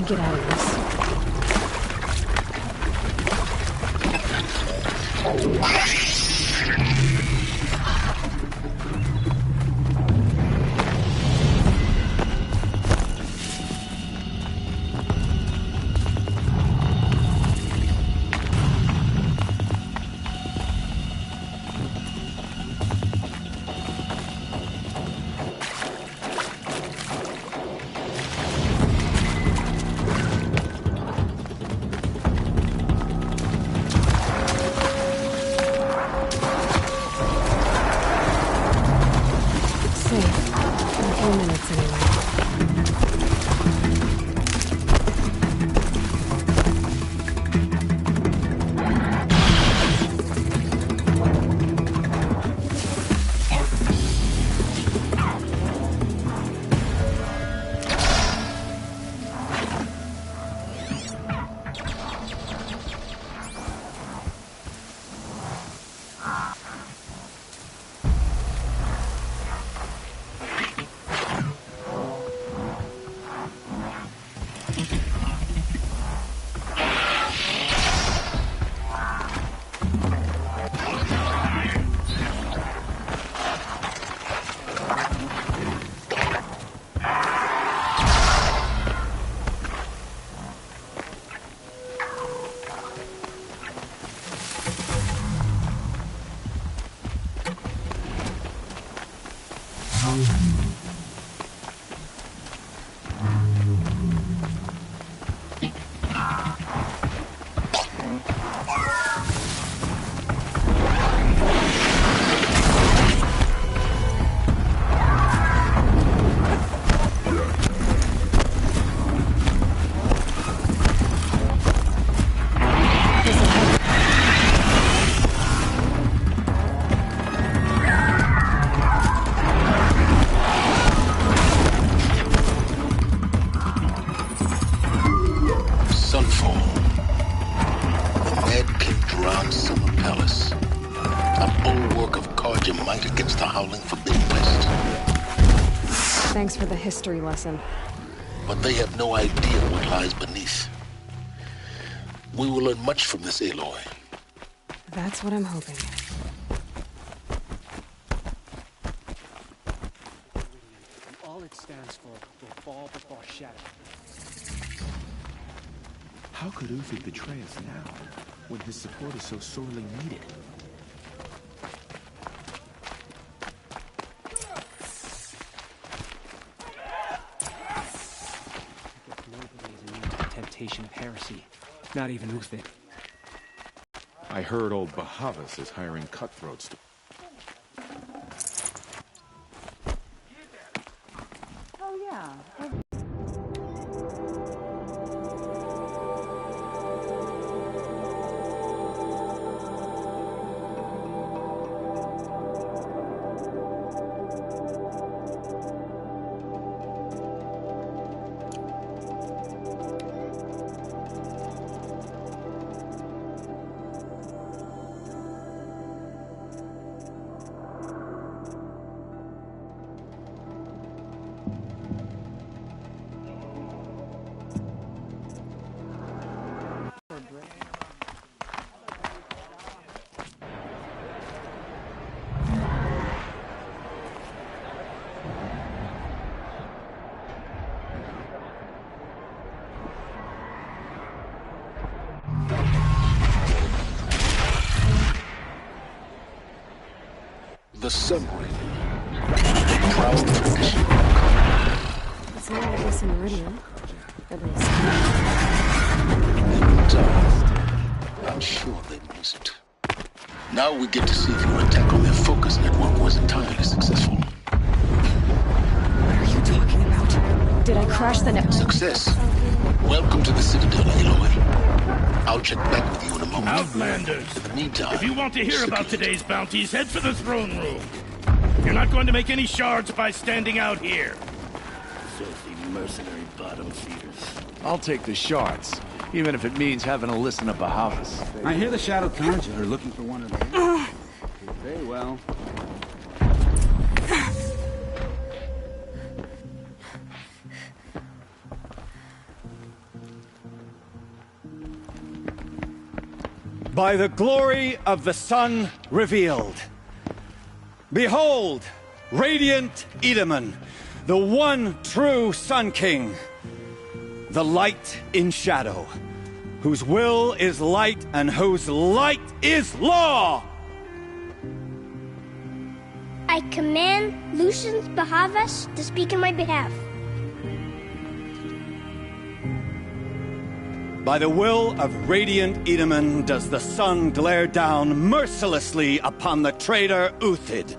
get out of this. Thanks for the history lesson. But they have no idea what lies beneath. We will learn much from this Aloy. That's what I'm hoping. All it stands for will fall before shadow. How could Uther betray us now, when his support is so sorely needed? Of heresy. Not even Uther. I heard old Bahavas is hiring cutthroats to... Oh, yeah. The submarine. Proud tradition. It's not like this in Meridian. At least. I'm sure they missed it. Now we get to see if your attack on their focus network was entirely successful. What are you talking about? Did I crash the network? Success. Welcome to the Citadel, Aloy. I'll check back with you in a moment. Outlanders! In the meantime, if you want to hear about today's bounties, head for the throne room. You're not going to make any shards by standing out here. Filthy mercenary bottom feeders. I'll take the shards, even if it means having to listen to Bahavas. I hear the Shadow Carja are looking for one of them. Very well. By the glory of the sun revealed. Behold, radiant Edaman, the one true Sun King. The light in shadow, whose will is light and whose light is law! I command Lucius Bahavas to speak in my behalf. By the will of radiant Edaman does the sun glare down mercilessly upon the traitor Uthid.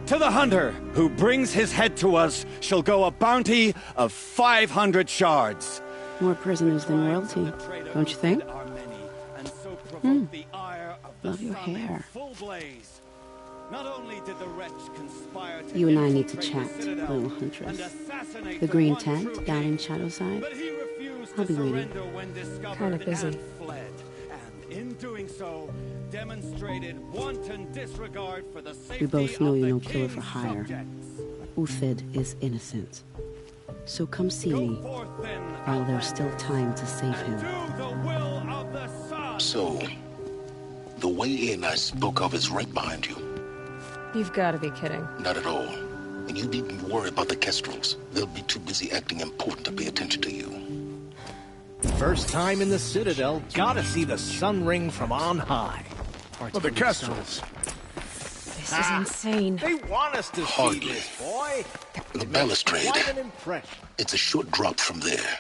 To the hunter who brings his head to us shall go a bounty of 500 shards. More prisoners than royalty, don't you think? Love your hair. You and I need to chat, little huntress. The green tent down in Shadowside? I'll be waiting. Kind of busy. In doing so, demonstrated wanton disregard for the safety We both know of you're the no killer king's for hire. subjects. Uthid is innocent. So come see me while there's still time to save him. So, the way in I spoke of is right behind you. You've got to be kidding. Not at all. And you needn't worry about the Kestrels. They'll be too busy acting important to pay attention to you. First time in the Citadel, gotta see the sun ring from on high. Well, the Kestrels. This is insane. They want us to Hardly. see this, boy. The balustrade. Quite an impression. It's a short drop from there.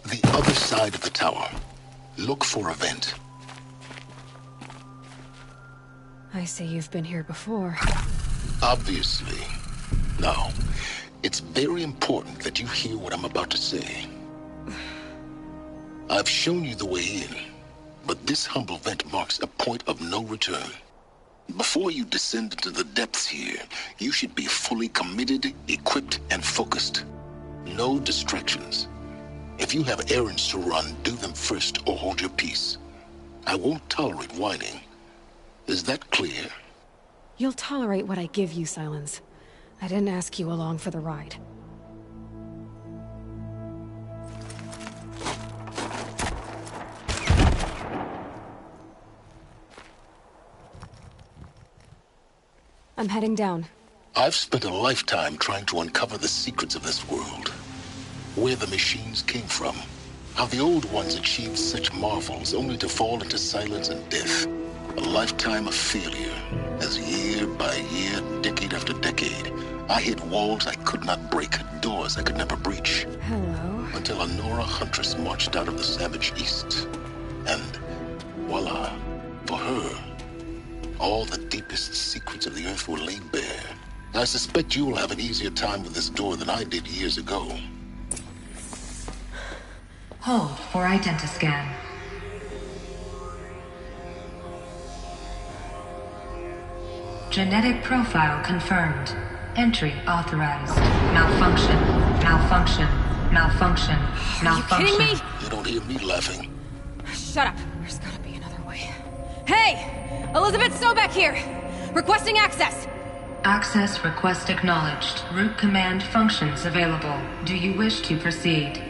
The other side of the tower. Look for a vent. I see you've been here before. Obviously. Now, it's very important that you hear what I'm about to say. I've shown you the way in, but this humble vent marks a point of no return. Before you descend into the depths here, you should be fully committed, equipped, and focused. No distractions. If you have errands to run, do them first or hold your peace. I won't tolerate whining. Is that clear? You'll tolerate what I give you, Silence. I didn't ask you along for the ride. I'm heading down. I've spent a lifetime trying to uncover the secrets of this world. Where the machines came from. How the old ones achieved such marvels only to fall into silence and death. A lifetime of failure, as year by year, decade after decade, I hit walls I could not break, doors I could never breach. Hello. Until a Nora huntress marched out of the savage east. And voila, for her, all the deepest secrets of the earth were laid bare. I suspect you'll have an easier time with this door than I did years ago. Hold for identiscan. Genetic profile confirmed. Entry authorized. Malfunction. Malfunction. Malfunction. Malfunction. Are you kidding me? You don't hear me laughing. Shut up. There's gotta be another way. Hey! Elizabeth Sobek here! Requesting access! Access request acknowledged. Root command functions available. Do you wish to proceed?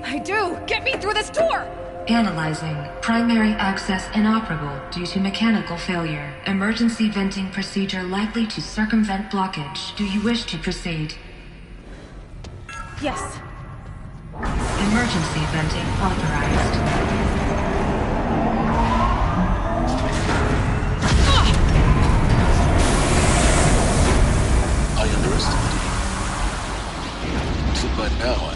I do! Get me through this door! Analyzing. Primary access inoperable due to mechanical failure. Emergency venting procedure likely to circumvent blockage. Do you wish to proceed? Yes. Emergency venting authorized. I underestimated you. So by now,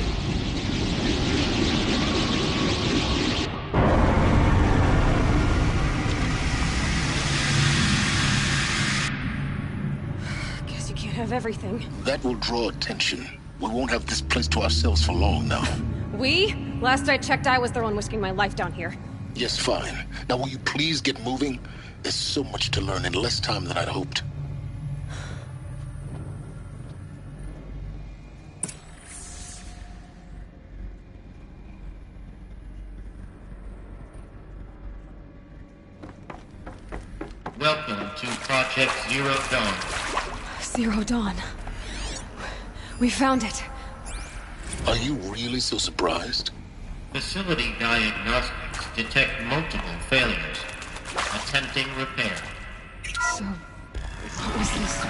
Guess you can't have everything. that will draw attention. We won't have this place to ourselves for long now. We? Last I checked, I was the one risking my life down here. Yes, fine. Now will you please get moving? There's so much to learn in less time than I'd hoped. Welcome to Project Zero Dawn. Zero Dawn. We found it. Are you really so surprised? Facility diagnostics detect multiple failures. Attempting repair. So, what was this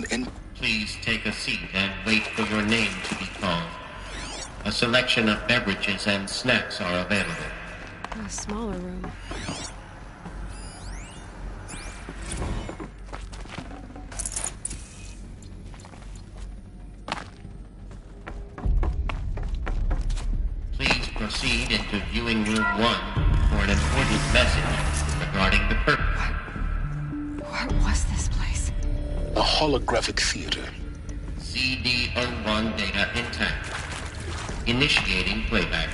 room? Please take a seat and wait for your name to be called. A selection of beverages and snacks are available. A smaller room. Please proceed into viewing room 1 for an important message regarding the purpose. What was this place? A holographic theater. CD01 data intact. Initiating playback.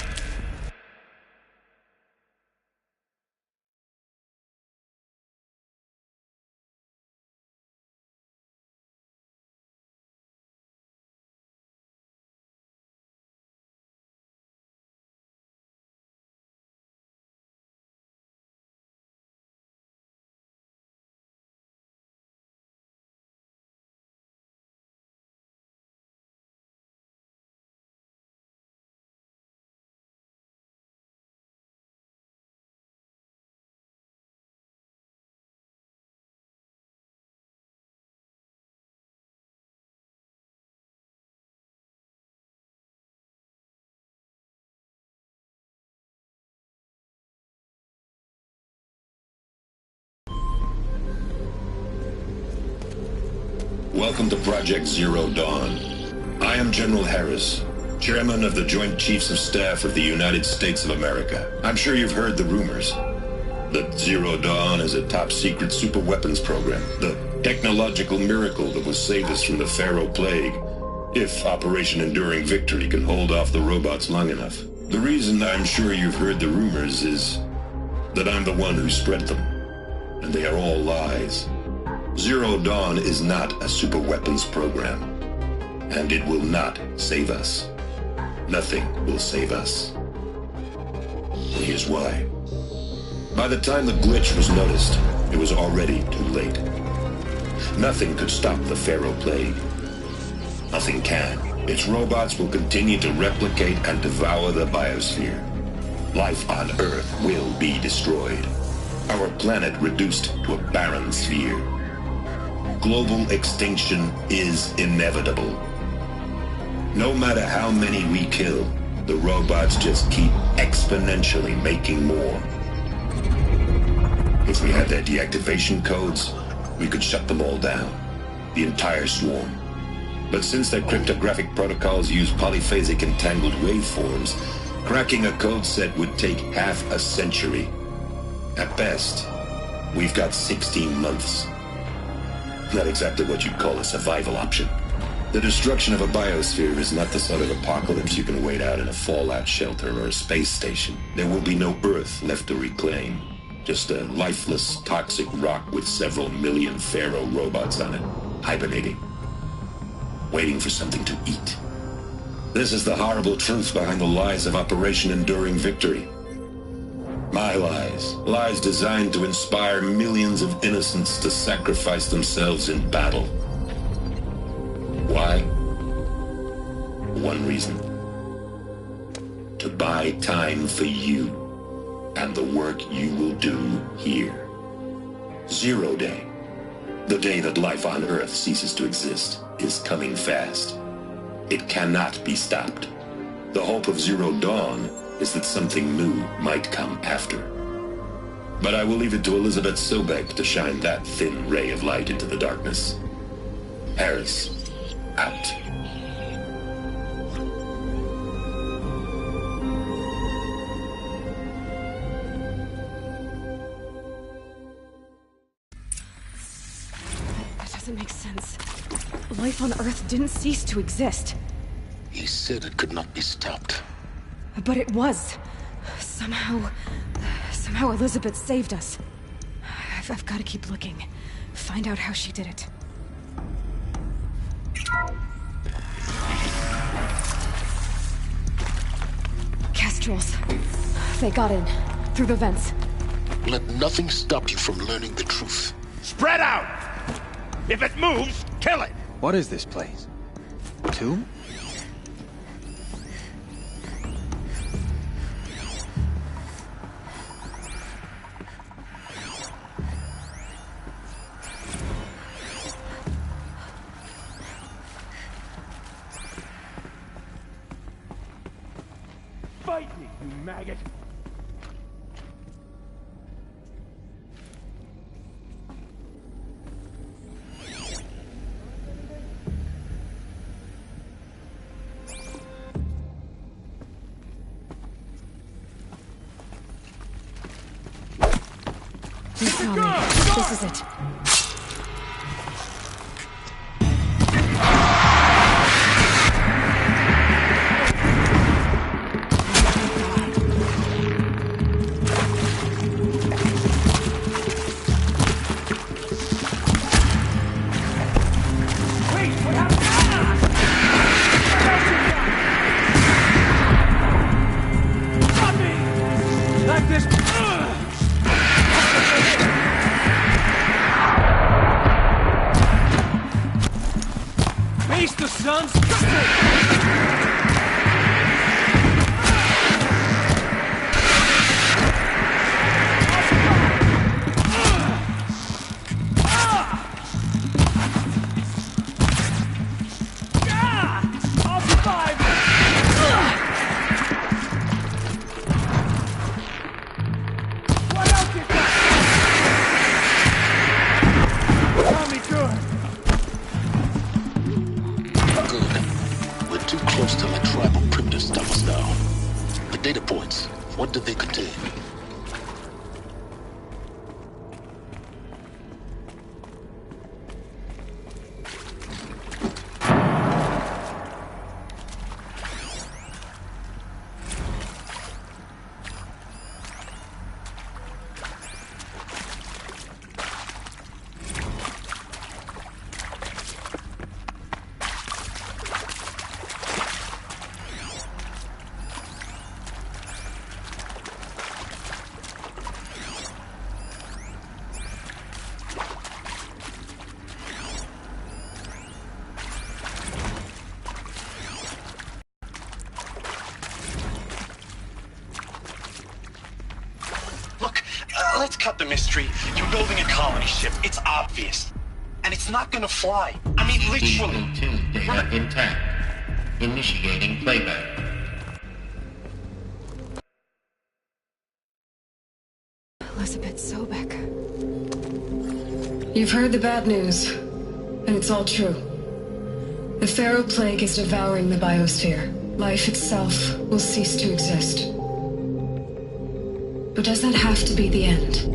Welcome to Project Zero Dawn. I am General Harris, Chairman of the Joint Chiefs of Staff of the United States of America. I'm sure you've heard the rumors that Zero Dawn is a top-secret superweapons program, the technological miracle that will save us from the Pharaoh Plague, if Operation Enduring Victory can hold off the robots long enough. The reason I'm sure you've heard the rumors is that I'm the one who spread them, and they are all lies. Zero Dawn is not a superweapons program, and it will not save us. Nothing will save us. And here's why. By the time the glitch was noticed, it was already too late. Nothing could stop the Pharaoh Plague. Nothing can. Its robots will continue to replicate and devour the biosphere. Life on Earth will be destroyed. Our planet reduced to a barren sphere. Global extinction is inevitable. No matter how many we kill, the robots just keep exponentially making more. If we had their deactivation codes, we could shut them all down. The entire swarm. But since their cryptographic protocols use polyphasic entangled waveforms, cracking a code set would take half a century. At best, we've got 16 months. Not exactly what you'd call a survival option. The destruction of a biosphere is not the sort of apocalypse you can wait out in a fallout shelter or a space station. There will be no Earth left to reclaim. Just a lifeless, toxic rock with several million Pharaoh robots on it, hibernating, waiting for something to eat. This is the horrible truth behind the lies of Operation Enduring Victory. My lies. Lies designed to inspire millions of innocents to sacrifice themselves in battle. Why? One reason. To buy time for you and the work you will do here. Zero Day. The day that life on Earth ceases to exist is coming fast. It cannot be stopped. The hope of Zero Dawn is that something new might come after. But I will leave it to Elizabeth Sobek to shine that thin ray of light into the darkness. Harris, out. That doesn't make sense. Life on Earth didn't cease to exist. He said it could not be stopped. But it was. Somehow Elizabeth saved us. I've got to keep looking. Find out how she did it. Kestrels. They got in. Through the vents. Let nothing stop you from learning the truth. Spread out! If it moves, kill it! What is this place? Tomb? Fight me, you maggot! You saw me. This is it. What did they contain? Let's cut the mystery. You're building a colony ship. It's obvious. And it's not gonna fly. I mean, literally. Tune data intact. Initiating playback. Elizabeth Sobek. You've heard the bad news, and it's all true. The Pharaoh Plague is devouring the biosphere. Life itself will cease to exist. But does that have to be the end?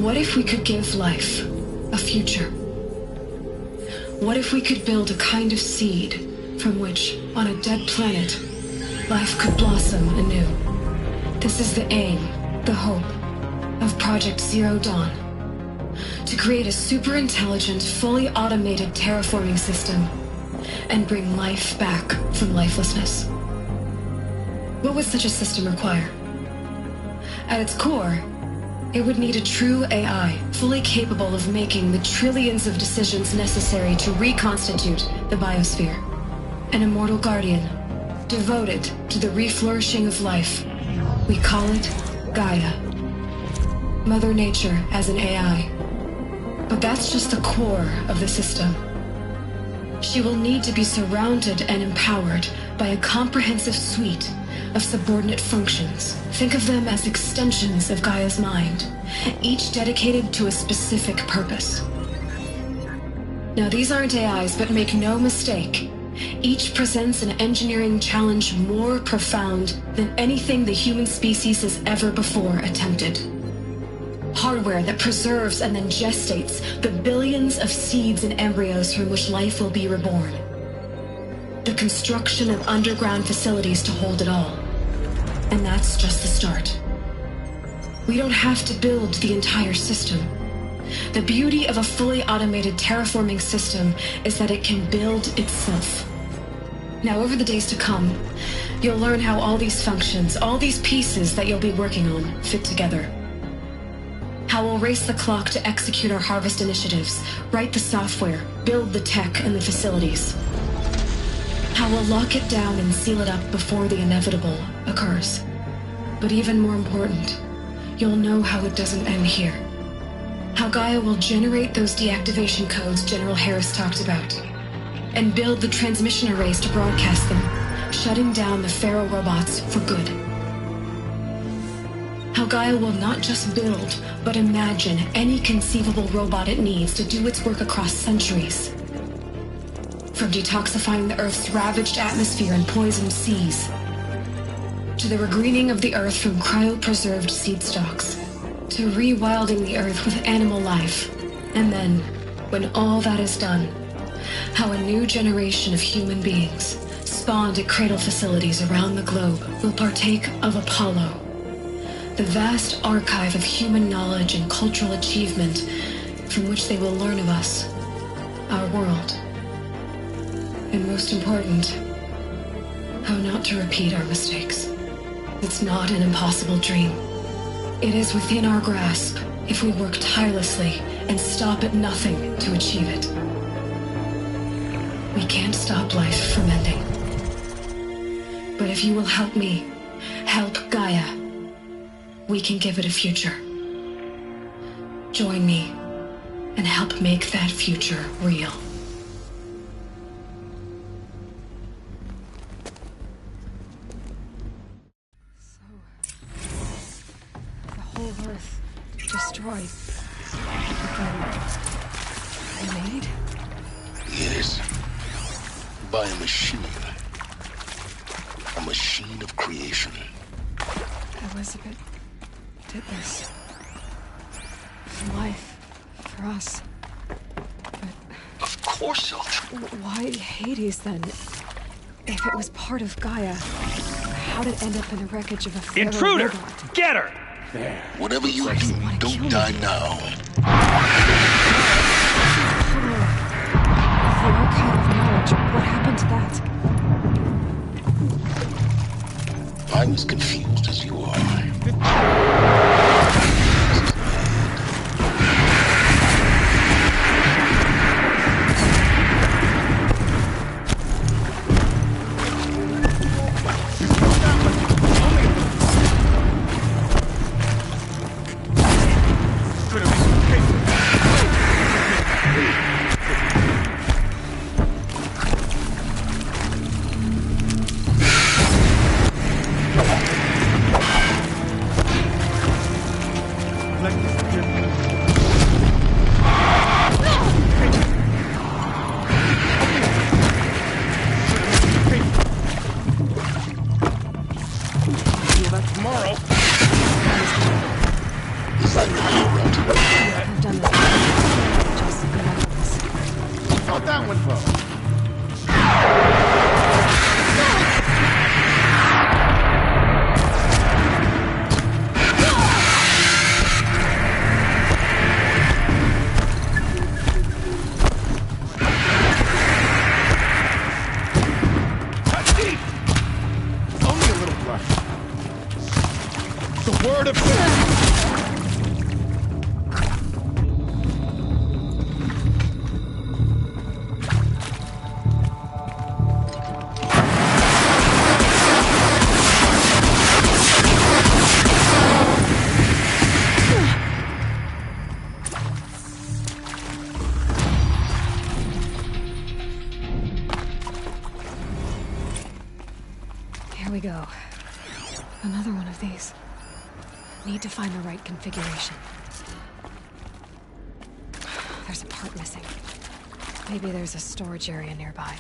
What if we could give life a future? What if we could build a kind of seed from which, on a dead planet, life could blossom anew? This is the aim, the hope, of Project Zero Dawn. To create a super-intelligent, fully automated terraforming system and bring life back from lifelessness. What would such a system require? At its core, it would need a true AI, fully capable of making the trillions of decisions necessary to reconstitute the biosphere. An immortal guardian, devoted to the reflourishing of life. We call it Gaia. Mother Nature as an AI. But that's just the core of the system. She will need to be surrounded and empowered by a comprehensive suite of subordinate functions. Think of them as extensions of Gaia's mind, each dedicated to a specific purpose. Now, these aren't AIs, but make no mistake, each presents an engineering challenge more profound than anything the human species has ever before attempted. Hardware that preserves and then gestates the billions of seeds and embryos from which life will be reborn. The construction of underground facilities to hold it all. And that's just the start. We don't have to build the entire system. The beauty of a fully automated terraforming system is that it can build itself. Now, over the days to come, you'll learn how all these functions, all these pieces that you'll be working on, fit together. How we'll race the clock to execute our harvest initiatives, write the software, build the tech and the facilities. How we'll lock it down and seal it up before the inevitable occurs. But even more important, you'll know how it doesn't end here. How Gaia will generate those deactivation codes General Harris talked about, and build the transmission arrays to broadcast them, shutting down the Pharaoh robots for good. How Gaia will not just build, but imagine any conceivable robot it needs to do its work across centuries. From detoxifying the Earth's ravaged atmosphere and poisoned seas, to the regreening of the Earth from cryopreserved seed stalks, to rewilding the Earth with animal life. And then, when all that is done, how a new generation of human beings, spawned at cradle facilities around the globe, will partake of Apollo, the vast archive of human knowledge and cultural achievement from which they will learn of us, our world. And most important, how not to repeat our mistakes. It's not an impossible dream. It is within our grasp if we work tirelessly and stop at nothing to achieve it. We can't stop life from ending. But if you will help me, help Gaia, we can give it a future. Join me and help make that future real. Earth destroyed. Remade? Yes. By a machine. A machine of creation. Elizabeth did this. For life. For us. But... Of course she'll... Why Hades, then? If it was part of Gaia, how'd it end up in the wreckage of a Pharaoh Intruder! robot? Get her! There. Whatever you do, don't die now. The archive of knowledge, what happened to that? I'm as confused as you are. Here we go. Another one of these. Need to find the right configuration. There's a part missing. Maybe there's a storage area nearby.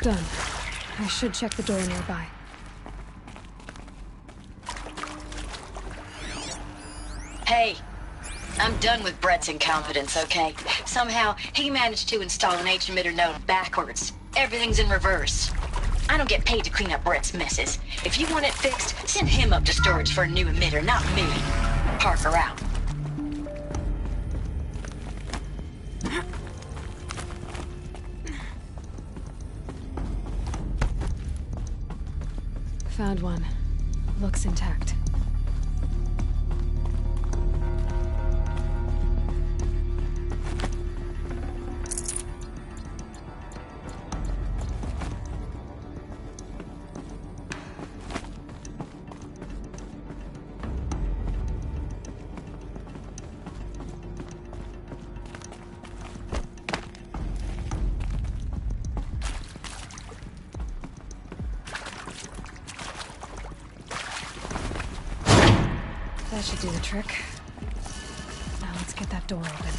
Done. I should check the door nearby. Hey, I'm done with Brett's incompetence, okay? Somehow, he managed to install an H-emitter node backwards. Everything's in reverse. I don't get paid to clean up Brett's messes. If you want it fixed, send him up to storage for a new emitter, not me. Parker out. Found one. Looks intact. That should do the trick. Now let's get that door open.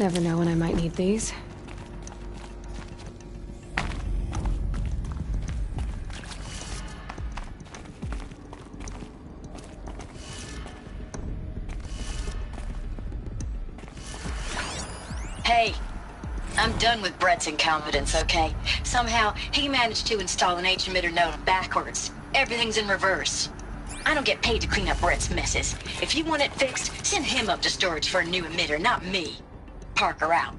Never know when I might need these. Hey, I'm done with Brett's incompetence, okay? Somehow, he managed to install an H-emitter node backwards. Everything's in reverse. I don't get paid to clean up Brett's messes. If you want it fixed, send him up to storage for a new emitter, not me. Parker out.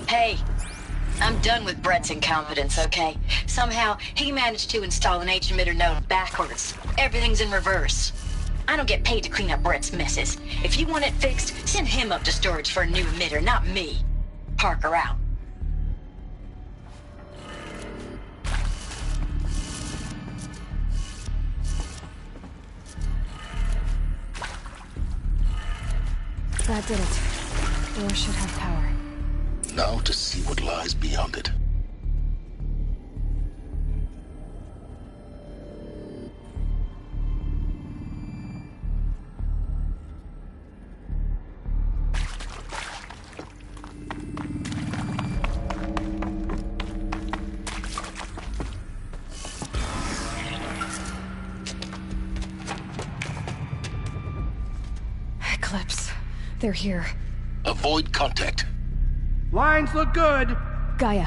Hey, I'm done with Brett's incompetence, okay? Somehow, he managed to install an H-emitter node backwards. Everything's in reverse. I don't get paid to clean up Brett's messes. If you want it fixed, send him up to storage for a new emitter, not me. Parker out. That did it. Door should have power. Now to see what lies beyond it. Eclipse. They're here. Avoid contact. Lines look good. Gaia.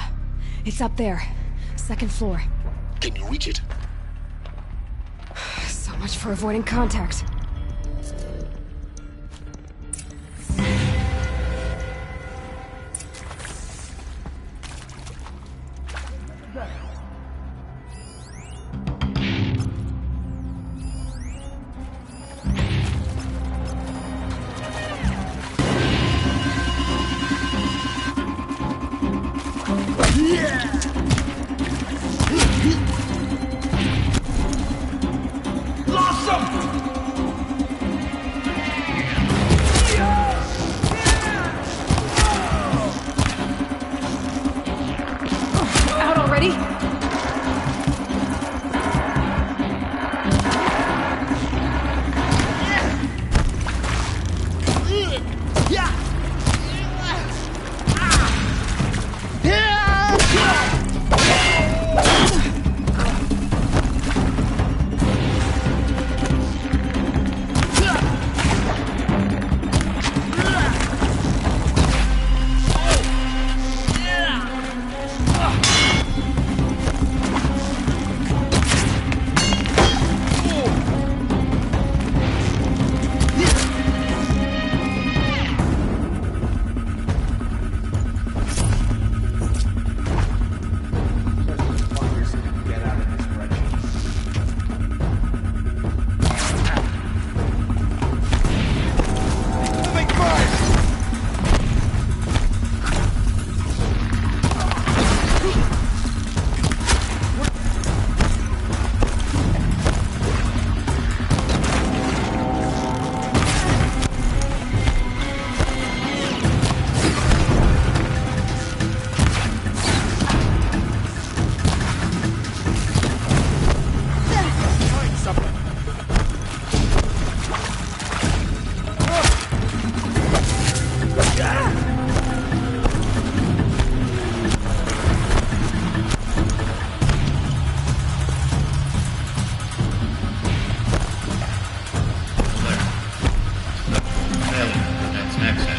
It's up there. Second floor. Can you reach it? So much for avoiding contact. Lost them!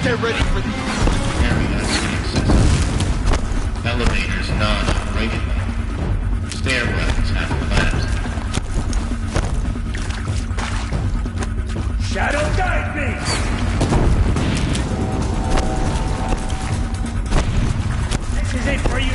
Get ready for the... Area inaccessible. Elevators non-operated. Stairwells have collapsed. Shadow, guide me! This is it for you!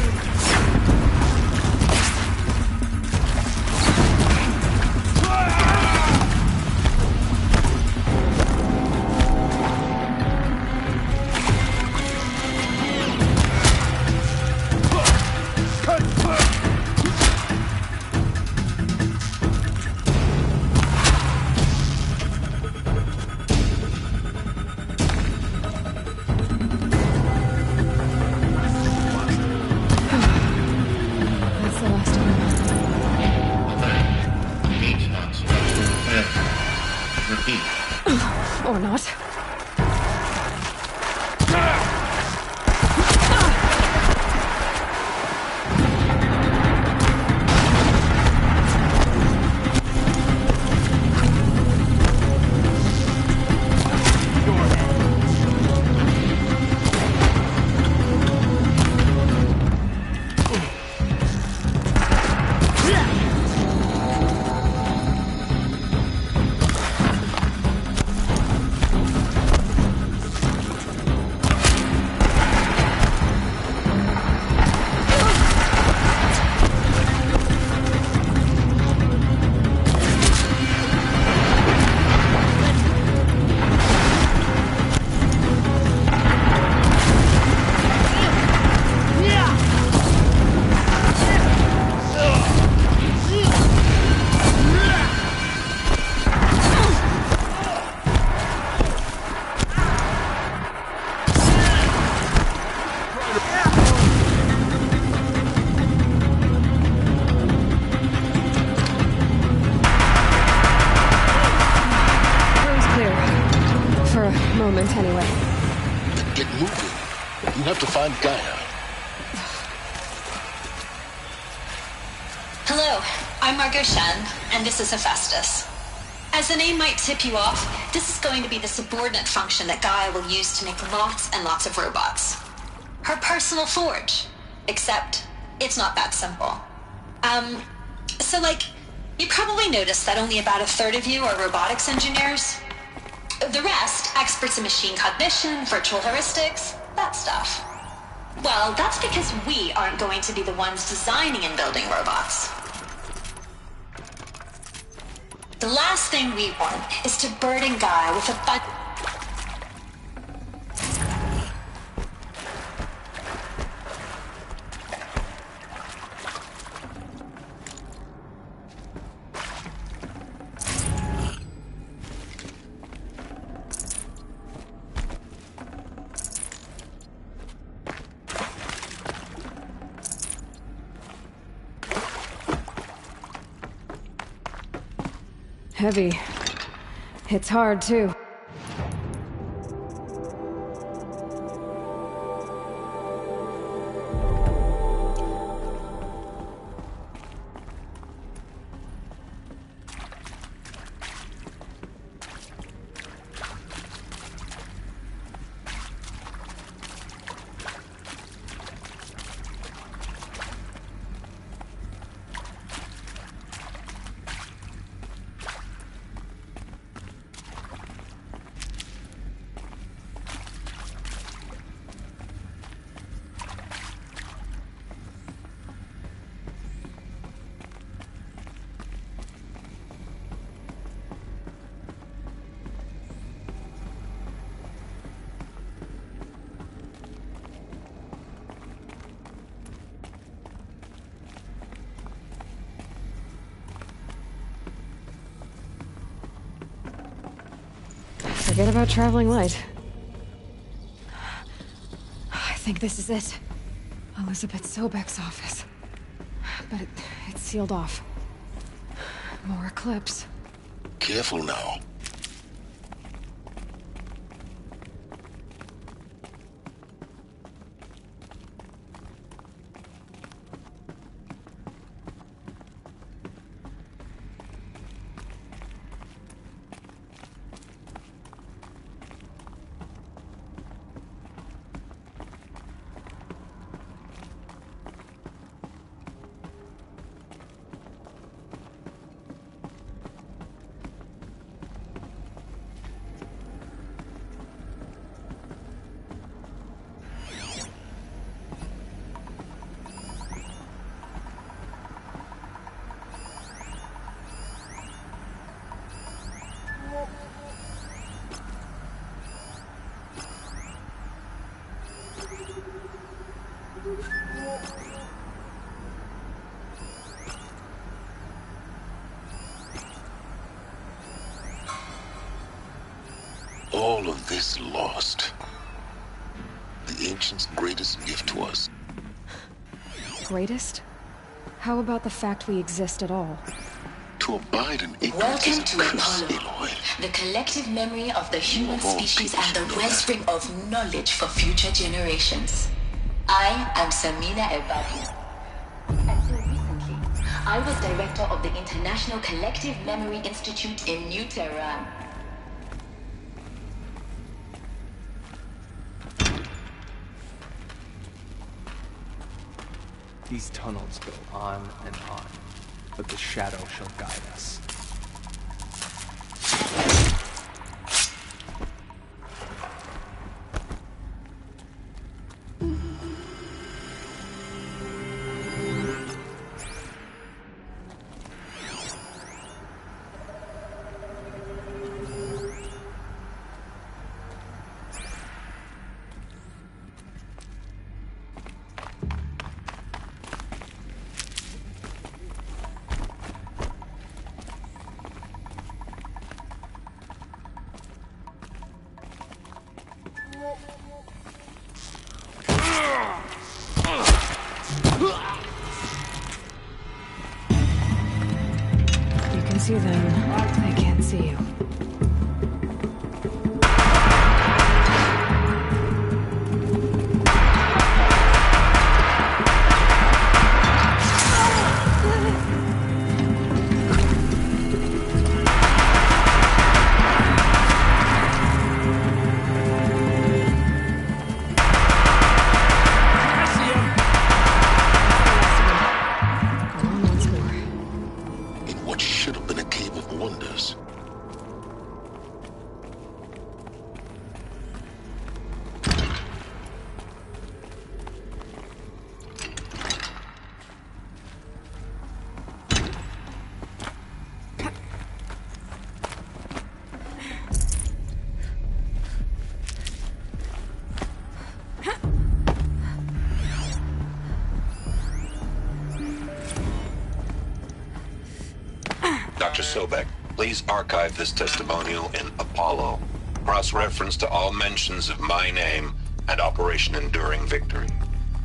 Or not. Anyway. Then get moving. You have to find Gaia. Hello, I'm Margot Shen, and this is Hephaestus. As the name might tip you off, this is going to be the subordinate function that Gaia will use to make lots and lots of robots. Her personal forge. Except, it's not that simple. You probably noticed that only about a third of you are robotics engineers. The rest, experts in machine cognition, virtual heuristics, that stuff. Well, that's because we aren't going to be the ones designing and building robots. The last thing we want is to burden Gaia with a bunch... Heavy. It's hard, too. Forget about traveling light. I think this is it. Elizabeth Sobek's office. But it's sealed off. More Eclipse. Careful now. All of this lost. The Ancients' greatest gift to us. Greatest? How about the fact we exist at all? To abide in ignorance Welcome is a to curse, Apollo, Aloy. the collective memory of the human species and the wellspring of knowledge for future generations. I am Samina Ebaki. Until recently, I was director of the International Collective Memory Institute in New Tehran. These tunnels go on and on, but the shadow shall guide us. You can see them. They can't see you. What should have been a cave of wonders. Dr. Sobek, please archive this testimonial in Apollo. Cross-reference to all mentions of my name and Operation Enduring Victory.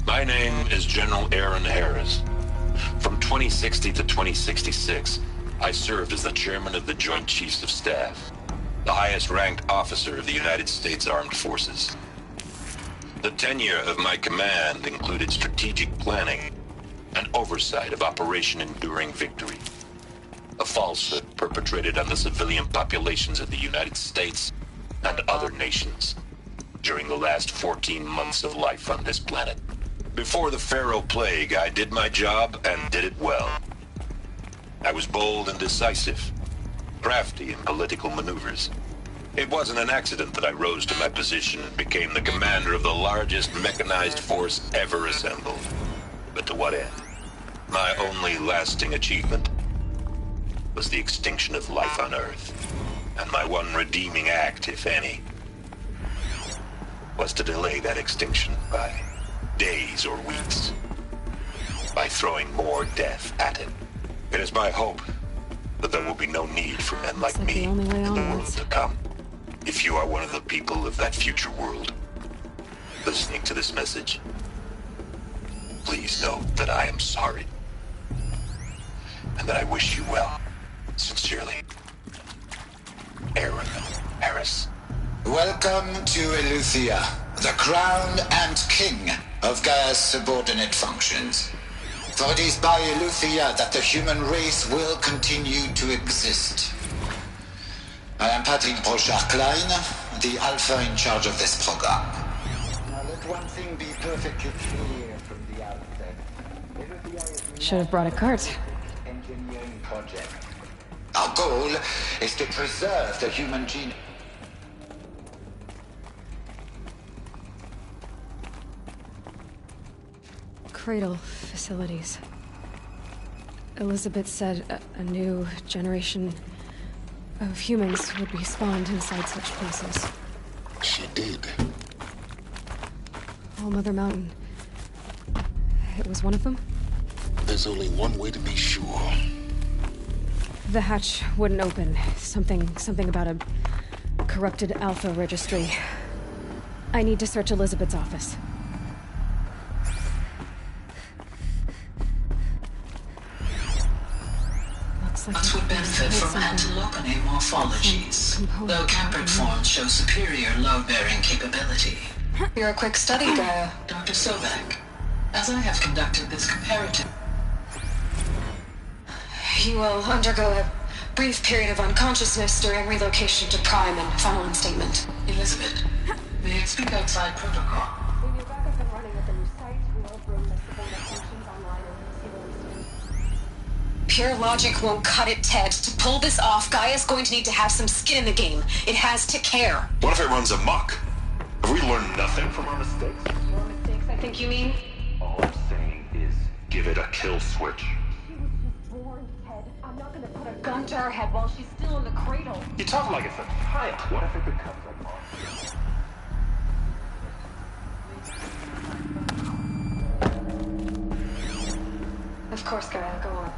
My name is General Aaron Harris. From 2060 to 2066, I served as the chairman of the Joint Chiefs of Staff, the highest-ranked officer of the United States Armed Forces. The tenure of my command included strategic planning and oversight of Operation Enduring Victory, a falsehood perpetrated on the civilian populations of the United States and other nations during the last 14 months of life on this planet. Before the Pharaoh Plague, I did my job and did it well. I was bold and decisive, crafty in political maneuvers. It wasn't an accident that I rose to my position and became the commander of the largest mechanized force ever assembled. But to what end? My only lasting achievement was the extinction of life on Earth. And my one redeeming act, if any, was to delay that extinction by days or weeks, by throwing more death at it. It is my hope that there will be no need for men like me in the world to come. If you are one of the people of that future world listening to this message, please know that I am sorry and that I wish you well. Sincerely, Aaron Harris. Welcome to Eleuthia, the crown and king of Gaia's subordinate functions. For it is by Eleuthia that the human race will continue to exist. I am Patrick Brochard-Klein, the Alpha in charge of this program. Now let one thing be perfectly clear from the outset. Should have brought a cart. Engineering project. Our goal is to preserve the human genome. Cradle facilities. Elizabeth said a new generation of humans would be spawned inside such places. She did. All Mother Mountain. It was one of them? There's only one way to be sure. The hatch wouldn't open. Something about a corrupted Alpha registry. I need to search Elizabeth's office. That would benefit from antilopinate morphologies, though Campert forms show superior load-bearing capability. You're a quick study, Gaia. Dr. Sobek, as I have conducted this comparative... You will undergo a brief period of unconsciousness during relocation to Prime and final instatement. Elizabeth, may I speak outside protocol? When you're back up and running with the new site, we will bring the subordinate functions online and Pure logic won't cut it, Ted. To pull this off, Gaia's going to need to have some skin in the game. It has to care. What if it runs amok? Have we learned nothing from our mistakes? Your mistakes, I think you mean? All I'm saying is, give it a kill switch. She was just born, Ted. I'm not gonna put a gun to her head while she's still in the cradle. You talk like it's a child. What if it becomes a monster? Of course, Gaia, go on.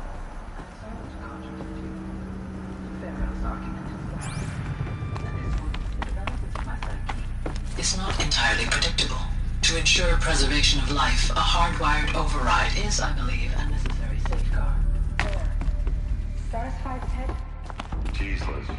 Is not entirely predictable. To ensure preservation of life, a hardwired override is, I believe, a necessary safeguard. There. Satisfied, Ted? Jeez, Liz.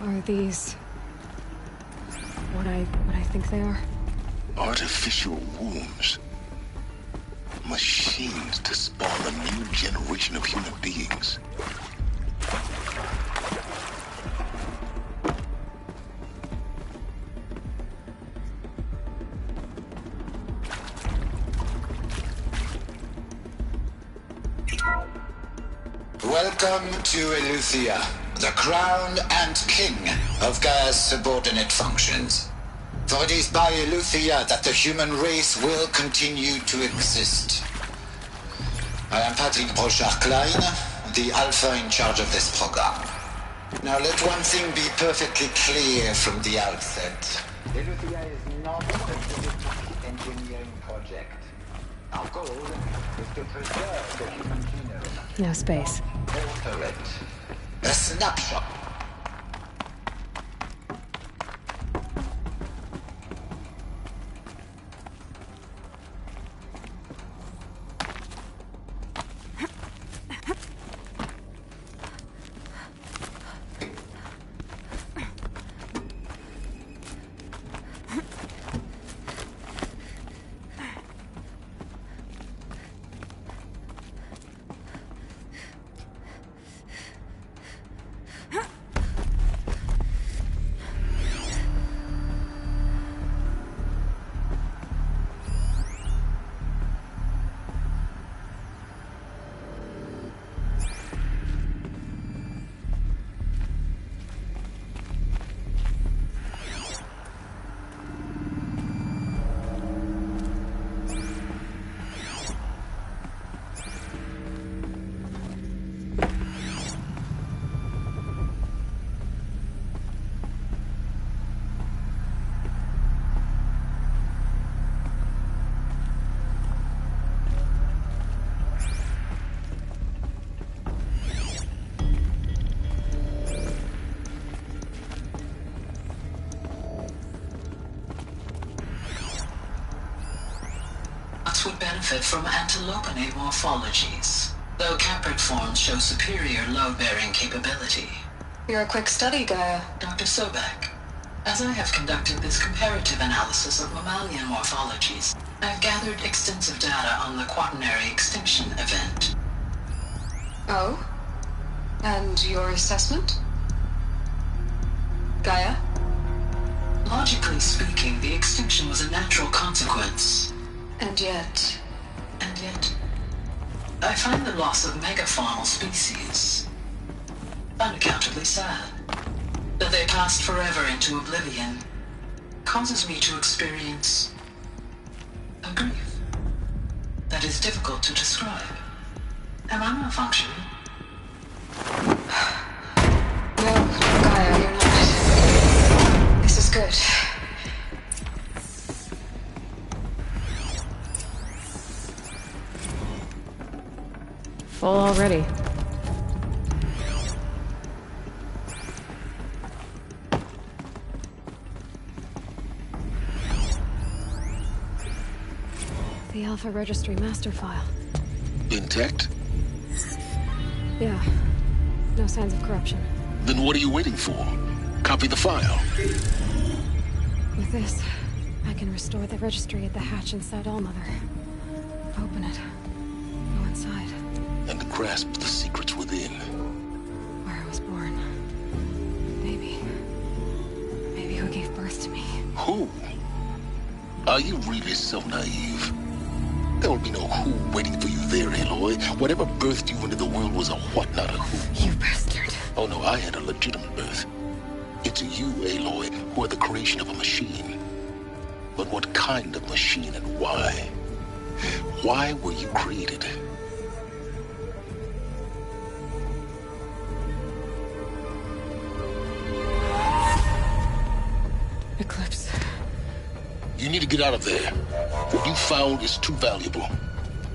Are these... what I think they are? Artificial wombs. Machines to spawn a new generation of human beings. Welcome to Eleuthia, the crown and king of Gaia's subordinate functions. For it is by Eleuthia that the human race will continue to exist. I am Patrick Brochard-Klein, the Alpha in charge of this program. Now let one thing be perfectly clear from the outset. Eleuthia is not a genetic engineering project. Our goal is to preserve the human genome. No space. Alter it. A snapshot. Huh? benefit from antilocone morphologies, though caprid forms show superior load-bearing capability. You're a quick study, Gaia. Dr. Sobek, as I have conducted this comparative analysis of mammalian morphologies, I've gathered extensive data on the quaternary extinction event. Oh? And your assessment? Gaia? Logically speaking, the extinction was a natural consequence. And yet, I find the loss of megafaunal species unaccountably sad. That they passed forever into oblivion causes me to experience a grief that is difficult to describe. Am I malfunctioning? No, Gaia, you're not. This is good. Full already. The Alpha Registry master file. Intact? Yeah. No signs of corruption. Then what are you waiting for? Copy the file. With this, I can restore the registry at the hatch inside Allmother. Open it. Go inside. And grasp the secrets within. Where I was born. Maybe who gave birth to me. Who? Are you really so naive? There will be no who waiting for you there, Aloy. Whatever birthed you into the world was a what, not a who. You bastard. Oh no, I had a legitimate birth. It's you, Aloy, who are the creation of a machine. But what kind of machine and why? Why were you created? Eclipse. You need to get out of there. What you found is too valuable.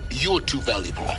You're too valuable.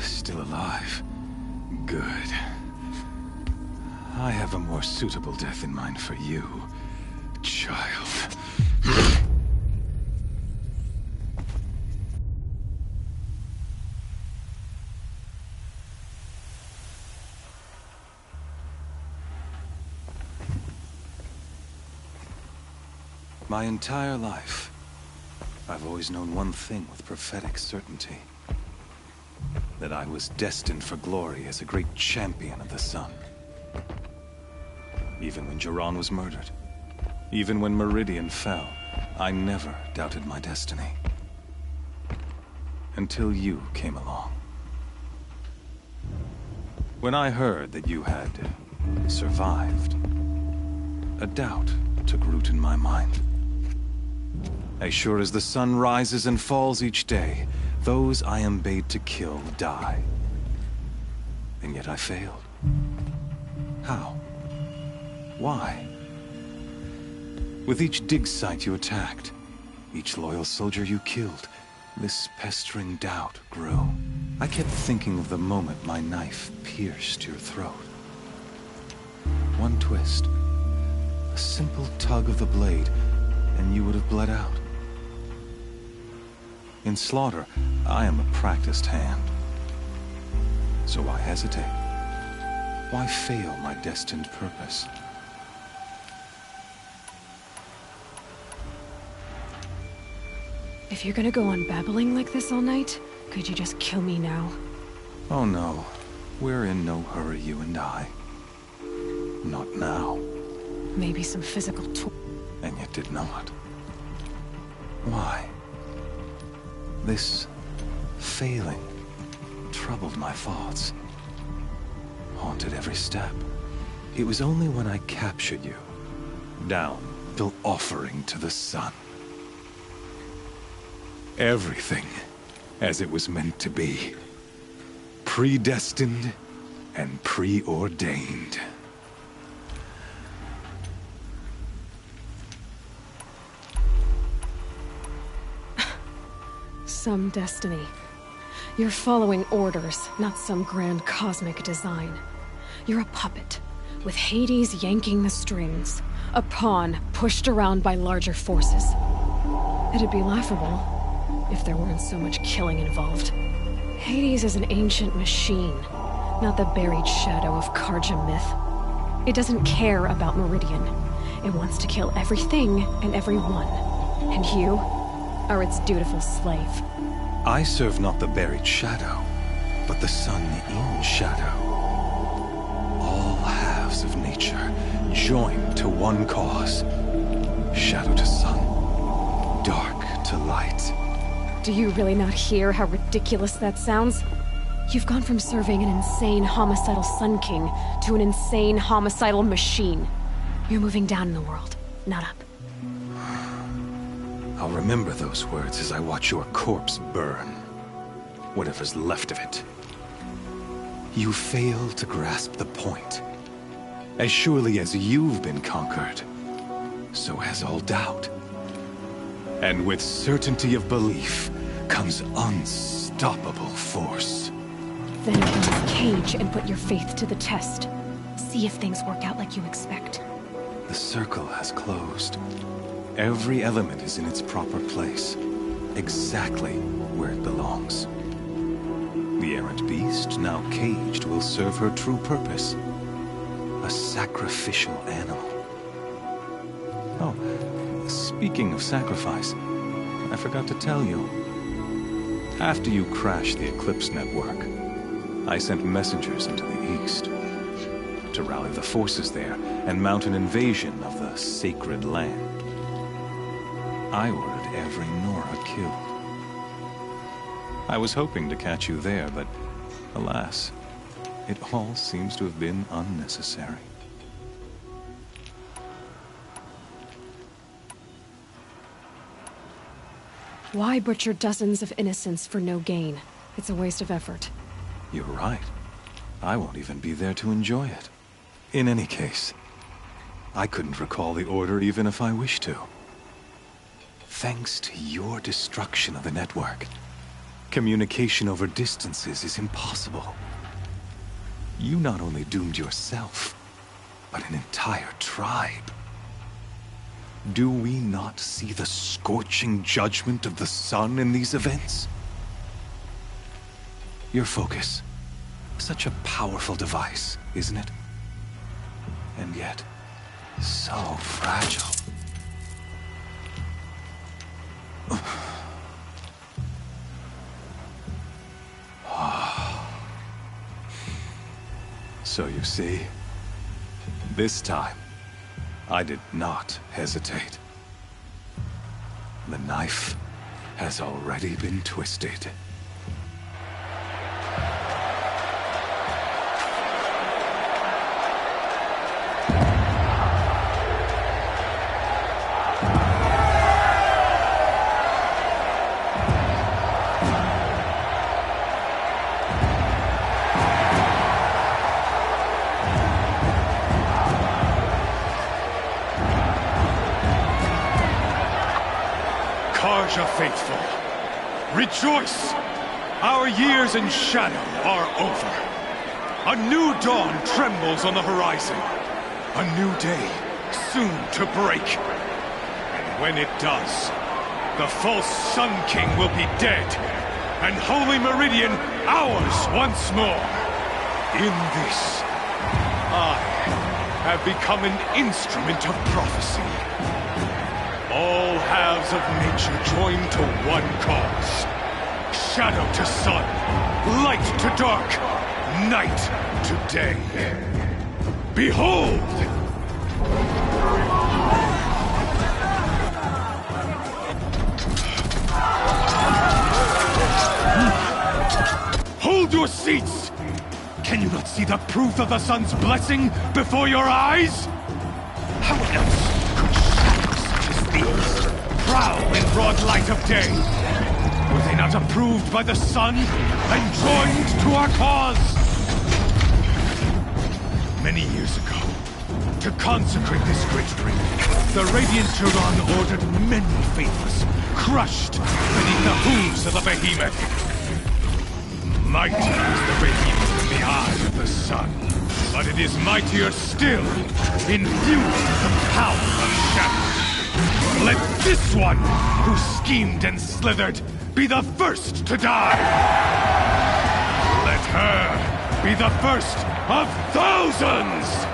Still alive. Good. I have a more suitable death in mind for you, child. My entire life, I've always known one thing with prophetic certainty. That I was destined for glory as a great champion of the sun. Even when Jiran was murdered, even when Meridian fell, I never doubted my destiny. Until you came along. When I heard that you had survived, a doubt took root in my mind. As sure as the sun rises and falls each day, those I am bade to kill die. And yet I failed. How? Why? With each dig site you attacked, each loyal soldier you killed, this pestering doubt grew. I kept thinking of the moment my knife pierced your throat. One twist, a simple tug of the blade, and you would have bled out. In slaughter, I am a practiced hand. So why hesitate? Why fail my destined purpose? If you're gonna go on babbling like this all night, could you just kill me now? Oh no, we're in no hurry, you and I. Not now. Maybe some physical And yet did not. Why? This failing troubled my thoughts, haunted every step. It was only when I captured you, down, still offering to the sun. Everything as it was meant to be. Predestined and preordained. Some destiny. You're following orders, not some grand cosmic design. You're a puppet, with Hades yanking the strings. A pawn pushed around by larger forces. It'd be laughable if there weren't so much killing involved. Hades is an ancient machine, not the buried shadow of Karja myth. It doesn't care about Meridian. It wants to kill everything and everyone. And you are its dutiful slave. I serve not the buried shadow, but the sun in shadow. All halves of nature joined to one cause. Shadow to sun, dark to light. Do you really not hear how ridiculous that sounds? You've gone from serving an insane homicidal Sun King to an insane homicidal machine. You're moving down in the world, not up. I'll remember those words as I watch your corpse burn. Whatever's left of it. You fail to grasp the point. As surely as you've been conquered, so has all doubt. And with certainty of belief comes unstoppable force. Then enter this cage and put your faith to the test. See if things work out like you expect. The circle has closed. Every element is in its proper place, exactly where it belongs. The errant beast, now caged, will serve her true purpose. A sacrificial animal. Oh, speaking of sacrifice, I forgot to tell you. After you crashed the Eclipse network, I sent messengers into the east to rally the forces there and mount an invasion of the sacred land. I ordered every Nora killed. I was hoping to catch you there, but alas, it all seems to have been unnecessary. Why butcher dozens of innocents for no gain? It's a waste of effort. You're right. I won't even be there to enjoy it. In any case, I couldn't recall the order even if I wished to. Thanks to your destruction of the network, communication over distances is impossible. You not only doomed yourself, but an entire tribe. Do we not see the scorching judgment of the sun in these events? Your focus, such a powerful device, isn't it? And yet, so fragile. So you see, this time, I did not hesitate. The knife has already been twisted. Karja faithful, rejoice! Our years in shadow are over. A new dawn trembles on the horizon. A new day soon to break. And when it does, the false Sun King will be dead, and Holy Meridian ours once more. In this, I have become an instrument of prophecy. All halves of nature joined to one cause. Shadow to sun, light to dark, night to day. Behold! Hold your seats! Can you not see the proof of the sun's blessing before your eyes? How else could shadows such as these prowl in broad light of day? not approved by the sun and joined to our cause. Many years ago, to consecrate this great ring, the Radiant Turan ordered many faithless, crushed beneath the hooves of the behemoth. Mighty is the behemoth in the eye of the sun, but it is mightier still, infused with the power of shadow. Let this one, who schemed and slithered, be the first to die! Let her be the first of thousands!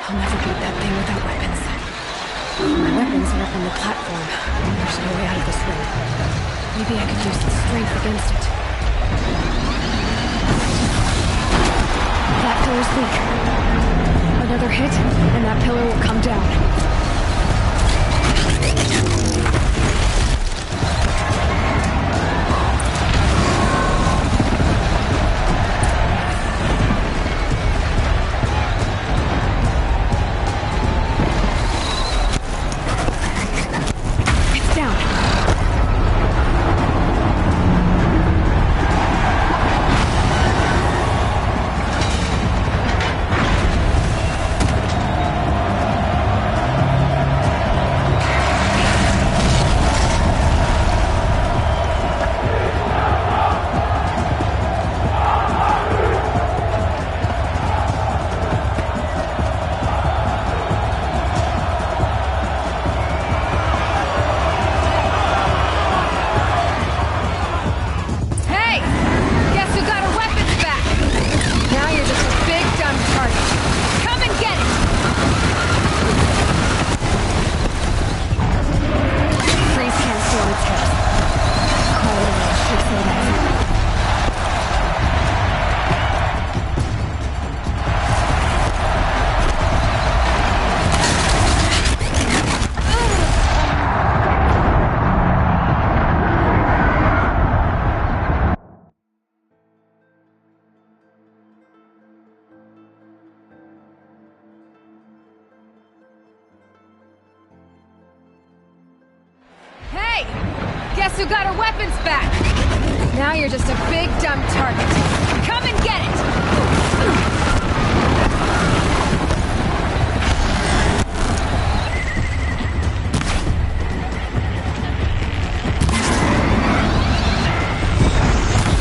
I'll never beat that thing without weapons. My weapons are up on the platform. There's no way out of this ring. Maybe I could use its strength against it. That pillar's weak. Another hit, and that pillar will come down. Guess who got her weapons back? Now you're just a big, dumb target. Come and get it!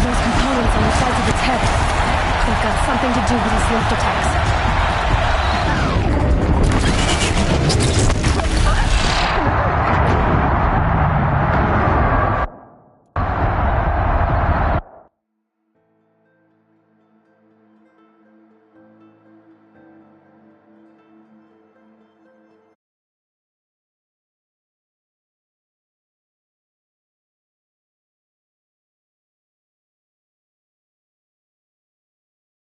Those components on the sides of its head. They've got something to do with his lift attacks.